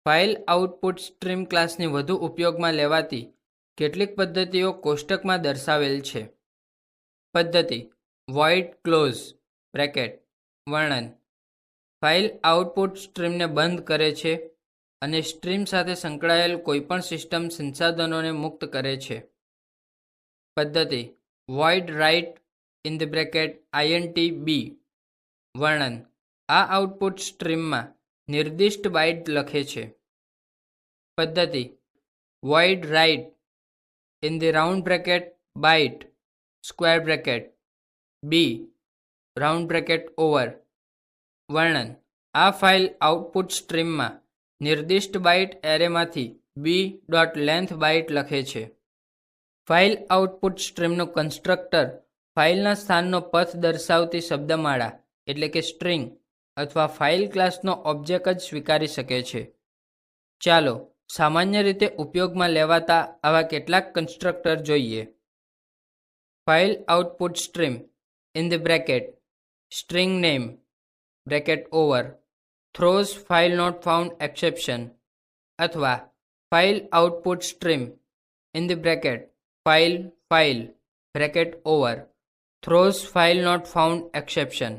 Speaker 1: ફાઇલ આઉટપુટ સ્ટ્રીમ ક્લાસની વધુ ઉપયોગમાં લેવાતી કેટલીક પદ્ધતિઓ કોષ્ટકમાં દર્શાવેલ છે. પદ્ધતિ વોઇડ ક્લોઝ બ્રેકેટ વર્ણન. ફાઇલ આઉટપુટ સ્ટ્રીમને બંધ કરે છે અને સ્ટ્રીમ સાથે સંકળાયેલ કોઈપણ સિસ્ટમ સંસાધનોને મુક્ત કરે છે. પદ્ધતિ void write in the bracket INT-B વર્ણન. આ આઉટપુટ સ્ટ્રીમમાં નિર્દિષ્ટ બાઇટ લખે છે. પદ્ધતિ void write in the round bracket byte square bracket B round bracket over વર્ણન. આ ફાઇલ આઉટપુટ સ્ટ્રીમમાં નિર્દિષ્ટ બાઇટ એરેમાંથી b.length બાઇટ લખે છે. ફાઇલ આઉટપુટ સ્ટ્રીમનું કન્સ્ટ્રક્ટર ફાઇલના સ્થાનનો પથ દર્શાવતી શબ્દમાળા એટલે કે સ્ટ્રિંગ અથવા ફાઇલ ક્લાસનો ઓબ્જેક્ટ જ સ્વીકારી શકે છે. ચાલો સામાન્ય રીતે ઉપયોગમાં લેવાતા આવા કેટલાક કન્સ્ટ્રક્ટર જોઈએ. File output stream in the bracket string name bracket over throws file not found exception અથવા file output stream in the bracket file bracket over throws file not found exception.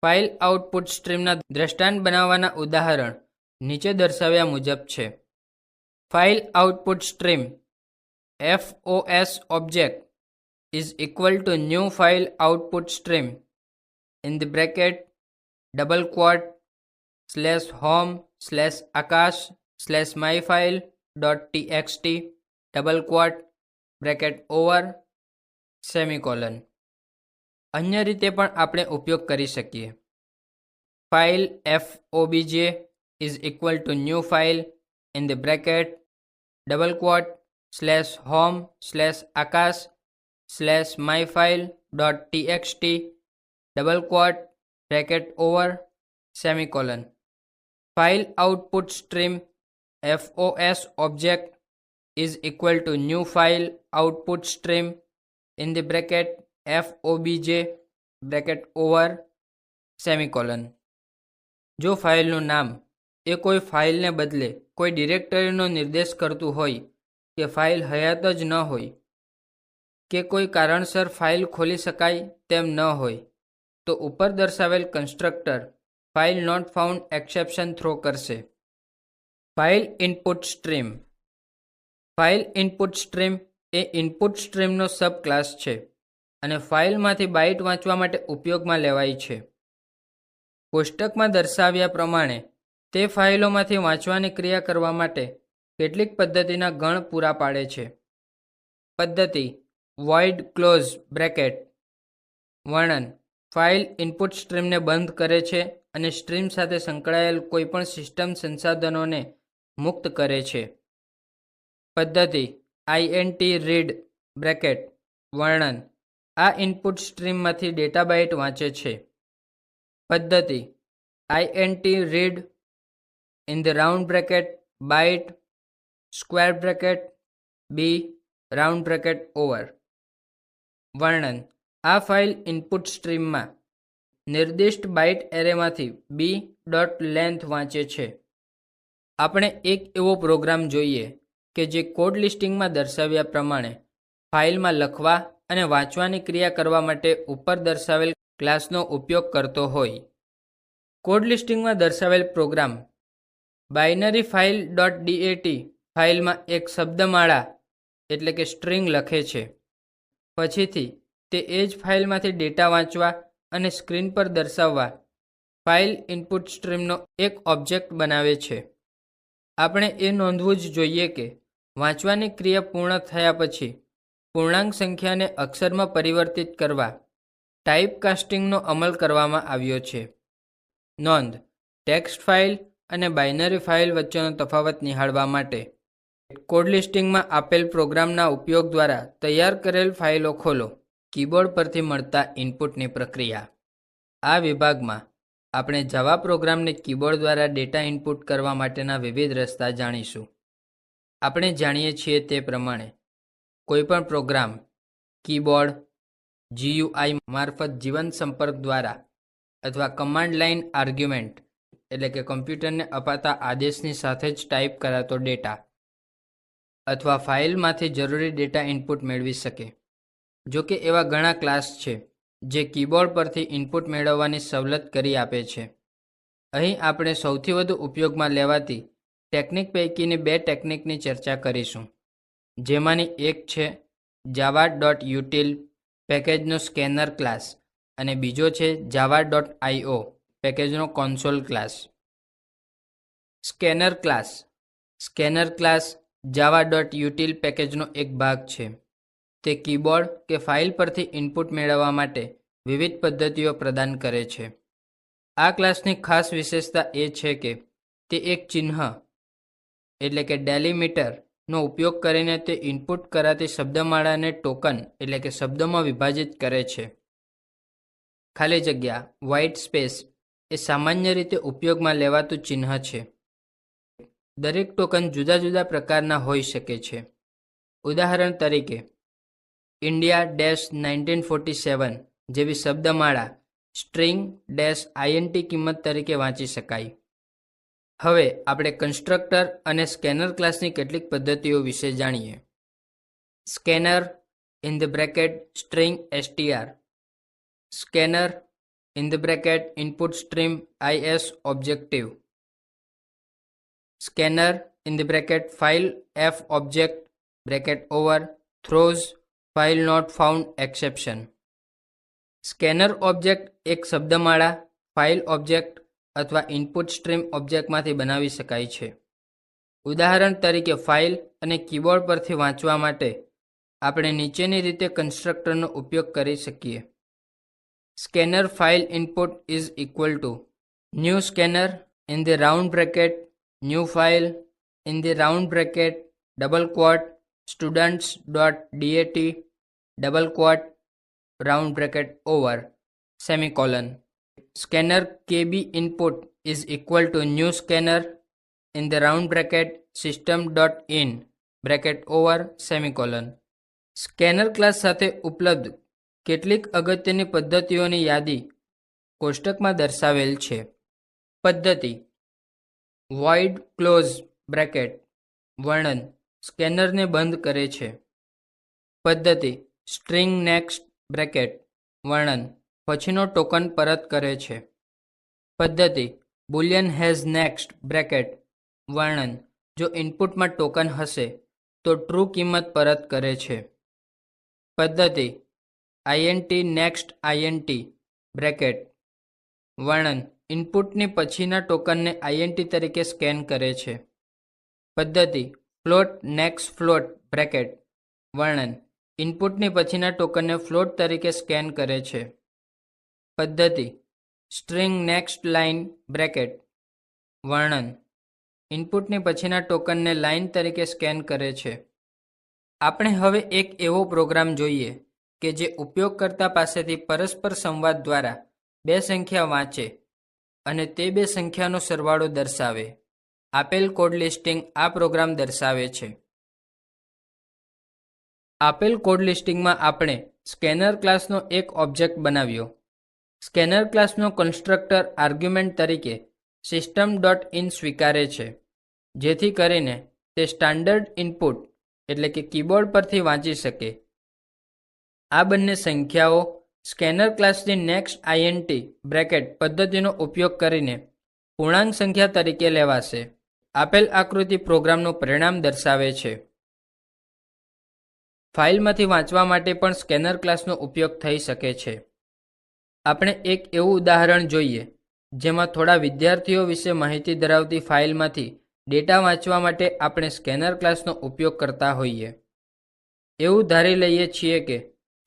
Speaker 1: File output સ્ટ્રીમના દ્રષ્ટાંત બનાવવાના ઉદાહરણ નીચે દર્શાવ્યા મુજબ છે. File output stream FOS object is equal to new file output stream in the bracket double quote /home/akash/myfile.txt double quote bracket over semicolon. અન્ય રીતે પણ આપણે ઉપયોગ કરી શકીએ. File FOBJ is equal to new file in the bracket double quote /home/akash/myfile.txt double quote bracket over semicolon. File output stream FOS object is equal to new file output stream in the bracket FOBJ bracket over semicolon. જો ફાઇલનું નામ એ કોઈ ફાઇલને બદલે કોઈ ડિરેક્ટરીનો નિર્દેશ કરતું હોય કે ફાઇલ હયાત જ ન હોય કે કોઈ કારણસર ફાઇલ ખોલી શકાય તેમ ન હોય તો ઉપર દર્શાવેલ constructor file not found exception throw કરશે. File input stream. File input stream એ ઇનપુટ સ્ટ્રીમનો સબ ક્લાસ છે અને ફાઇલમાંથી બાઇટ વાંચવા માટે ઉપયોગમાં લેવાય છે. કોષ્ટકમાં દર્શાવ્યા પ્રમાણે તે ફાઇલોમાંથી વાંચવાની ક્રિયા કરવા માટે કેટલીક પદ્ધતિના ગણ પૂરા પાડે છે. પદ્ધતિ વોઇડ ક્લોઝ બ્રેકેટ વર્ણન. ફાઇલ ઇનપુટ સ્ટ્રીમને બંધ કરે છે અને સ્ટ્રીમ સાથે સંકળાયેલ કોઈપણ સિસ્ટમ સંસાધનોને મુક્ત કરે છે. પદ્ધતિ INT-read બ્રેકેટ વર્ણન. આ ઇનપુટ સ્ટ્રીમમાંથી ડેટા બાઇટ વાંચે છે. પદ્ધતિ INT-read in the round bracket byte square bracket B round bracket over વર્ણન. આ ફાઇલ ઇનપુટ સ્ટ્રીમમાં નિર્દિષ્ટ બાઇટ એરેમાંથી b.length વાંચે છે. આપણે એક એવો પ્રોગ્રામ જોઈએ કે જે કોડ લિસ્ટિંગમાં દર્શાવ્યા પ્રમાણે ફાઇલમાં લખવા અને વાંચવાની ક્રિયા કરવા માટે ઉપર દર્શાવેલ ક્લાસનો ઉપયોગ કરતો હોય. કોડ લિસ્ટિંગમાં દર્શાવેલ પ્રોગ્રામ બાઇનરી ફાઇલ .dat ફાઇલમાં એક શબ્દમાળા એટલે કે સ્ટ્રિંગ લખે છે. પછીથી તે એ જ ફાઇલમાંથી ડેટા વાંચવા અને સ્ક્રીન પર દર્શાવવા ફાઇલ ઇનપુટ સ્ટ્રીમનો એક ઓબ્જેક્ટ બનાવે છે. આપણે એ નોંધવું જ જોઈએ કે વાંચવાની ક્રિયા પૂર્ણ થયા પછી પૂર્ણાંક સંખ્યાને અક્ષરમાં પરિવર્તિત કરવા ટાઇપકાસ્ટિંગનો અમલ કરવામાં આવ્યો છે. નોંધ: ટેક્સ્ટ ફાઇલ અને બાઇનરી ફાઇલ વચ્ચેનો તફાવત નિહાળવા માટે કોડ લિસ્ટિંગમાં આપેલ પ્રોગ્રામના ઉપયોગ દ્વારા તૈયાર કરેલ ફાઇલો ખોલો. કીબોર્ડ પરથી મળતા ઇનપુટની પ્રક્રિયા. આ વિભાગમાં આપણે જાવા પ્રોગ્રામને કીબોર્ડ દ્વારા ડેટા ઇનપુટ કરવા માટેના વિવિધ રસ્તા જાણીશું. આપણે જાણીએ છીએ તે પ્રમાણે કોઈપણ પ્રોગ્રામ કીબોર્ડ, GUI મારફત જીવંત સંપર્ક દ્વારા અથવા કમાન્ડ લાઇન આર્ગ્યુમેન્ટ એટલે કે કમ્પ્યુટરને અપાતા આદેશની સાથે જ ટાઈપ કરાતો ડેટા અથવા ફાઇલમાંથી જરૂરી ડેટા ઇનપુટ મેળવી શકે. જો કે એવા ઘણા ક્લાસ છે જે કીબોર્ડ પરથી ઇનપુટ મેળવવાની સવલત કરી આપે છે. અહીં આપણે સૌથી વધુ ઉપયોગમાં લેવાતી ટેકનિક પૈકીની 2 ટેકનિકની ચર્ચા કરીશું, જેમાંની એક છે java.util પેકેજનો સ્કેનર ક્લાસ અને બીજો છે java.io પેકેજનો console class. Scanner class. Scanner class java.util પેકેજનો એક ભાગ છે. તે કીબોર્ડ કે ફાઇલ પરથી ઇનપુટ મેળવવા માટે વિવિધ પદ્ધતિઓ પ્રદાન કરે છે. આ ક્લાસની ખાસ વિશેષતા એ છે કે તે એક ચિહ્ન એટલે કે ડેલિમીટરનો ઉપયોગ કરીને તે ઇનપુટ કરાતી શબ્દમાળાને ટોકન એટલે કે શબ્દોમાં વિભાજિત કરે છે. ખાલી જગ્યા વ્હાઇટ સ્પેસ એ સામાન્ય રીતે ઉપયોગમાં લેવાતું ચિહ્ન છે. દરેક ટોકન જુદા જુદા પ્રકારના હોઈ શકે છે. ઉદાહરણ તરીકે India-1947 જેવી શબ્દમાળા string-int કિંમત તરીકે વાંચી શકાય. હવે આપણે કન્સ્ટ્રક્ટર અને સ્કેનર ક્લાસની કેટલીક પદ્ધતિઓ વિશે જાણીએ. Scanner (string str), scanner (input stream is objective), scanner (file f object (throws file not found exception). Scanner object એક શબ્દમાળા, ફાઇલ ઓબ્જેક્ટ અથવા ઇનપુટ સ્ટ્રીમ ઓબ્જેક્ટમાંથી બનાવી શકાય છે. ઉદાહરણ તરીકે ફાઇલ અને કીબોર્ડ પરથી વાંચવા માટે આપણે નીચેની રીતે કન્સ્ટ્રક્ટરનો ઉપયોગ કરી શકીએ. Scanner file input is equal to new scanner in the round bracket new file in the round bracket double quote students.dat double quote round bracket over semicolon. Scanner KB input is equal to new scanner in the round bracket system.in bracket over semicolon. Scanner class સાથે ઉપલબ્ધ કેટલીક અગત્યની પદ્ધતિઓની યાદી કોષ્ટકમાં દર્શાવેલ છે. પદ્ધતિ: void ક્લોઝ બ્રેકેટ વર્ણન સ્કેનરને બંધ કરે છે. પદ્ધતિ: string next બ્રેકેટ વર્ણન પછીનો ટોકન પરત કરે છે. પદ્ધતિ: boolean has next બ્રેકેટ વર્ણન જો ઇનપુટમાં ટોકન હશે તો ટ્રુ કિંમત પરત કરે છે. પદ્ધતિ: int next int બ્રેકેટ વર્ણન ઇનપુટની પછીના ટોકનને int તરીકે સ્કેન કરે છે. પદ્ધતિ: float next float બ્રેકેટ વર્ણન ઇનપુટની પછીના ટોકનને ફ્લોટ તરીકે સ્કેન કરે છે. પદ્ધતિ: string next line બ્રેકેટ વર્ણન ઇનપુટની પછીના ટોકનને લાઇન તરીકે સ્કેન કરે છે. આપણે હવે એક એવો પ્રોગ્રામ જોઈએ કે જે ઉપયોગકર્તા પાસેથી પરસ્પર સંવાદ દ્વારા 2 સંખ્યા વાંચે અને તે 2 સંખ્યાનો સરવાળો દર્શાવે. આપેલ કોડ લિસ્ટિંગ આ પ્રોગ્રામ દર્શાવે છે. આપેલ કોડ લિસ્ટિંગમાં આપણે સ્કેનર ક્લાસનો એક ઓબ્જેક્ટ બનાવ્યો. સ્કેનર ક્લાસનો કન્સ્ટ્રક્ટર આર્ગ્યુમેન્ટ તરીકે system.in સ્વીકારે છે, જેથી કરીને તે સ્ટાન્ડર્ડ ઇનપુટ એટલે કે કીબોર્ડ પરથી વાંચી શકે. આ બંને સંખ્યાઓ સ્કેનર ક્લાસની નેક્સ્ટ int બ્રેકેટ પદ્ધતિનો ઉપયોગ કરીને પૂર્ણાંક સંખ્યા તરીકે લેવાશે. આપેલ આકૃતિ પ્રોગ્રામનું પરિણામ દર્શાવે છે. ફાઇલમાંથી વાંચવા માટે પણ સ્કેનર ક્લાસનો ઉપયોગ થઈ શકે છે. આપણે એક એવું ઉદાહરણ જોઈએ જેમાં થોડા વિદ્યાર્થીઓ વિશે માહિતી ધરાવતી ફાઇલમાંથી ડેટા વાંચવા માટે આપણે સ્કેનર ક્લાસનો ઉપયોગ કરતા હોઈએ. એવું ધારી લઈએ છીએ કે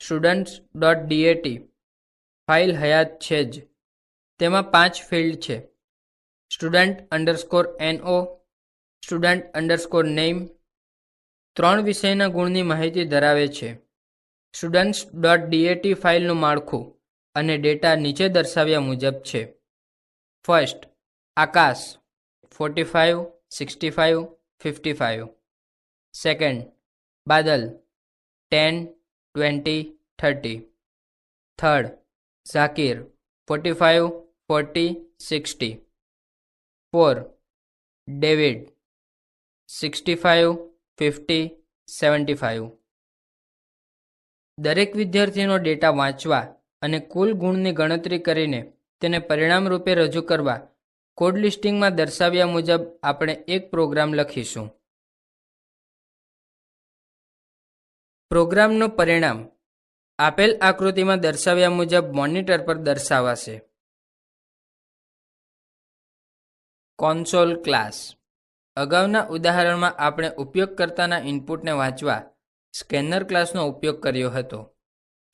Speaker 1: students.dat ફાઇલ હયાત છે જ. તેમાં 5 ફિલ્ડ છે: student_no, student_name, 3 વિષયના ગુણની માહિતી ધરાવે છે. students.dat ફાઇલનું માળખું અને ડેટા નીચે દર્શાવ્યા મુજબ છે. ફર્સ્ટ, આકાશ 45, 65, 55. સેકન્ડ, બાદલ 10, 20, 30. થર્ડ, ઝાકીર 45, 40, 60. 4, ડેવિડ 65, 50, 75. દરેક વિદ્યાર્થીનો ડેટા વાંચવા અને કુલ ગુણની ગણતરી કરીને તેને પરિણામ રૂપે રજૂ કરવા કોડ લિસ્ટિંગમાં દર્શાવ્યા મુજબ આપણે એક પ્રોગ્રામ લખીશું. પ્રોગ્રામનું પરિણામ આપેલ આકૃતિમાં દર્શાવ્યા મુજબ મોનિટર પર દર્શાવાશે. Console class. અગાઉના ઉદાહરણમાં આપણે ઉપયોગકર્તાના ઇનપુટને વાંચવા સ્કેનર ક્લાસનો ઉપયોગ કર્યો હતો.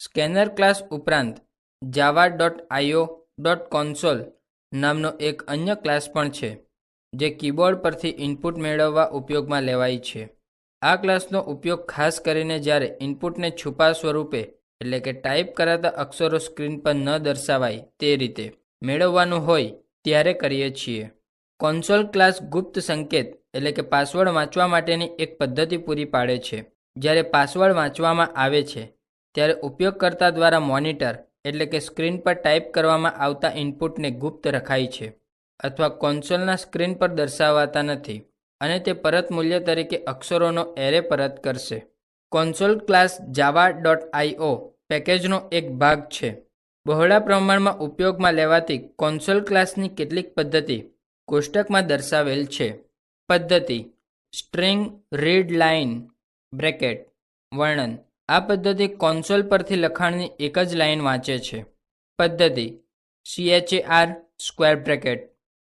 Speaker 1: સ્કેનર ક્લાસ ઉપરાંત java.io.console નામનો એક અન્ય ક્લાસ પણ છે, જે કીબોર્ડ પરથી ઇનપુટ મેળવવા ઉપયોગમાં લેવાય છે. આ ક્લાસનો ઉપયોગ ખાસ કરીને જ્યારે ઇનપુટને છુપા સ્વરૂપે એટલે કે ટાઈપ કરાતા અક્ષરો સ્ક્રીન પર ન દર્શાવાય તે રીતે મેળવવાનું હોય ત્યારે કરીએ છીએ. કોન્સોલ ક્લાસ ગુપ્ત સંકેત એટલે કે પાસવર્ડ વાંચવા માટેની એક પદ્ધતિ પૂરી પાડે છે. જ્યારે પાસવર્ડ વાંચવામાં આવે છે ત્યારે ઉપયોગકર્તા દ્વારા મોનિટર એટલે કે સ્ક્રીન પર ટાઈપ કરવામાં આવતા ઇનપુટને ગુપ્ત રખાય છે અથવા કોન્સોલના સ્ક્રીન પર દર્શાવાતા નથી અને તે પરત મૂલ્ય તરીકે અક્ષરોનો એરે પરત કરશે. કોન્સોલ ક્લાસ java.io પેકેજનો એક ભાગ છે. બહોળા પ્રમાણમાં ઉપયોગમાં લેવાતી કોન્સોલ ક્લાસની કેટલીક પદ્ધતિ કોષ્ટકમાં દર્શાવેલ છે. પદ્ધતિ: સ્ટ્રિંગ રીડ લાઇન બ્રેકેટ વર્ણન. આ પદ્ધતિ કોન્સોલ પરથી લખાણની એક જ લાઇન વાંચે છે. પદ્ધતિ: char square bracket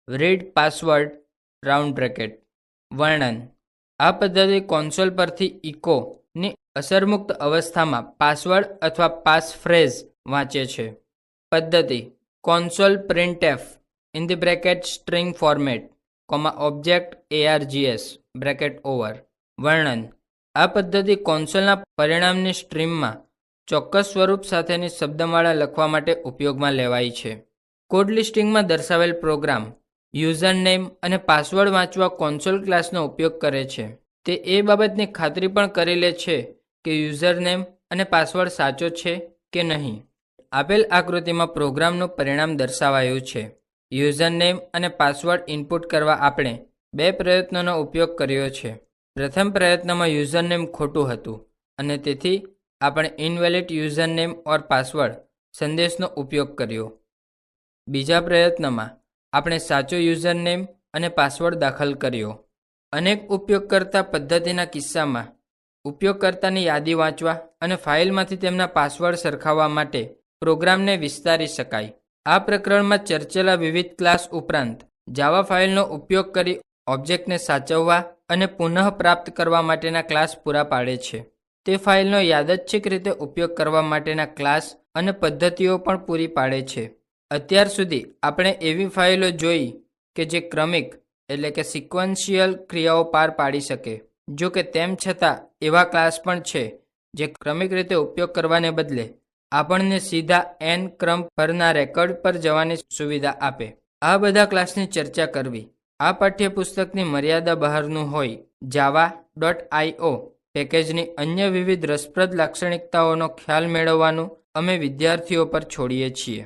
Speaker 1: read password round bracket વર્ણન. આ પદ્ધતિ કોન્સોલ પરથી ઇકો ની અસરમુક્ત અવસ્થામાં પાસવર્ડ અથવા પાસ ફ્રેઝ વાંચે છે. પદ્ધતિ: console printf in the bracket string format, object args bracket over વર્ણન. આ પદ્ધતિ કોન્સોલના પરિણામની સ્ટ્રીમમાં ચોક્કસ સ્વરૂપ સાથેની શબ્દમાળા લખવા માટે ઉપયોગમાં લેવાય છે. કોડ લિસ્ટિંગમાં દર્શાવેલ પ્રોગ્રામ યુઝરનેમ અને પાસવર્ડ વાંચવા કોન્સોલ ક્લાસનો ઉપયોગ કરે છે. તે એ બાબતની ખાતરી પણ કરી લે છે કે યુઝરનેમ અને પાસવર્ડ સાચો છે કે નહીં. આપેલ આકૃતિમાં પ્રોગ્રામનું પરિણામ દર્શાવાયું છે. યુઝરનેમ અને પાસવર્ડ ઇનપુટ કરવા આપણે 2 પ્રયત્નોનો ઉપયોગ કર્યો છે. પ્રથમ પ્રયત્નમાં યુઝરનેમ ખોટું હતું અને તેથી આપણે ઇનવેલિડ યુઝરનેમ ઓર પાસવર્ડ સંદેશનો ઉપયોગ કર્યો. બીજા પ્રયત્નમાં આપણે સાચો યુઝરનેમ અને પાસવર્ડ દાખલ કર્યો. અનેક ઉપયોગકર્તા પદ્ધતિના કિસ્સામાં ઉપયોગકર્તાની યાદી વાંચવા અને ફાઇલમાંથી તેમના પાસવર્ડ સરખાવવા માટે પ્રોગ્રામને વિસ્તારી શકાય. આ પ્રકરણમાં ચર્ચેલા વિવિધ ક્લાસ ઉપરાંત જાવા ફાઇલનો ઉપયોગ કરી ઓબ્જેક્ટને સાચવવા અને પુનઃ પ્રાપ્ત કરવા માટેના ક્લાસ પૂરા પાડે છે. તે ફાઇલનો યાદચ્છિક રીતે ઉપયોગ કરવા માટેના ક્લાસ અને પદ્ધતિઓ પણ પૂરી પાડે છે. અત્યાર સુધી આપણે એવી ફાઇલો જોઈ કે જે ક્રમિક એટલે કે સિક્વન્શિયલ ક્રિયાઓ પાર પાડી શકે. જો કે તેમ છતાં એવા ક્લાસ પણ છે જે ક્રમિક રીતે ઉપયોગ કરવાને બદલે આપણને સીધા n ક્રમ પરના રેકોર્ડ પર જવાની સુવિધા આપે. આ બધા ક્લાસની ચર્ચા કરવી આ પાઠ્યપુસ્તકની મર્યાદા બહારનું હોય. java.io પેકેજની અન્ય વિવિધ રસપ્રદ લાક્ષણિકતાઓનો ખ્યાલ મેળવવાનું અમે વિદ્યાર્થીઓ પર છોડીએ છીએ.